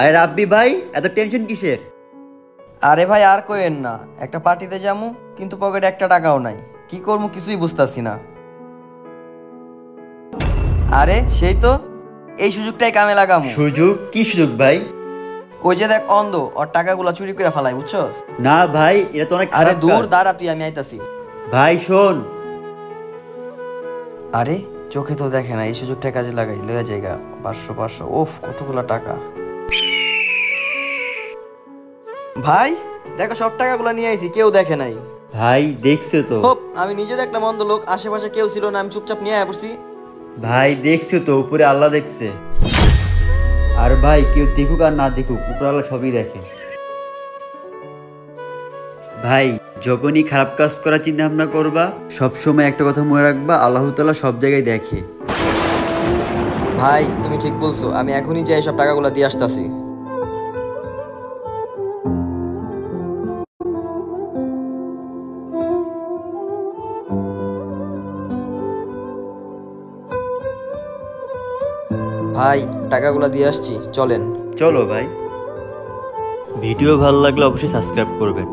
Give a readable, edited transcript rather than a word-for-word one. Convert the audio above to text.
আরে রাব্বি ভাই, এত টেনশন কিসের? আরে ভাই আর কইেন না, একটা পার্টিতে যামু কিন্তু পকেটে একটা টাকাও নাই। কি করবো কিছুই বুঝতাছি না। আরে সেই তো, এই সুযোগটাই কামে লাগামু। সুযোগ? কি সুযোগ ভাই? ওই যে দেখ অন্ধ, ওর টাকাগুলো চুরি করে ফেলাই, বুঝছস? না ভাই, এটা তো অনেক আরে খারাপ দূর কাজ। দাঁড়া তুই, আমি আইতাছি। ভাই শোন। আরে চোখে তো দেখে না, এই সুযোগটা কাজে লাগাই, লয়া জায়গা 500 ওফ কতগুলো টাকা। ভাই দেখো সব টাকাগুলো নিয়ে আইছি, কেউ দেখে নাই। ভাই দেখছে তো। হোপ, আমি নিজে দেখলাম অন্ধ লোক, আশেপাশে কেউ ছিল না, আমি চুপচাপ নিয়ে আয়া পড়ছি। ভাই দেখছে তো, উপরে আল্লাহ দেখছে। আর ভাই কেউ দেখুক আর না দেখুক, উপরে আল্লাহ সবই দেখে। ভাই যখনই খারাপ কাজ করার চিন্তা ভাবনা করবা, সবসময় একটা কথা মনে রাখবা, আল্লাহ তাআলা সব জায়গায় দেখে। ভাই তুমি ঠিক বলছো, আমি এখনই যাই সব টাকাগুলো দিয়ে আসতাছি। ভাই টাকাগুলো দিয়ে আসছি, চলেন। চলো ভাই। ভিডিও ভালো লাগলে অবশ্যই সাবস্ক্রাইব করবেন।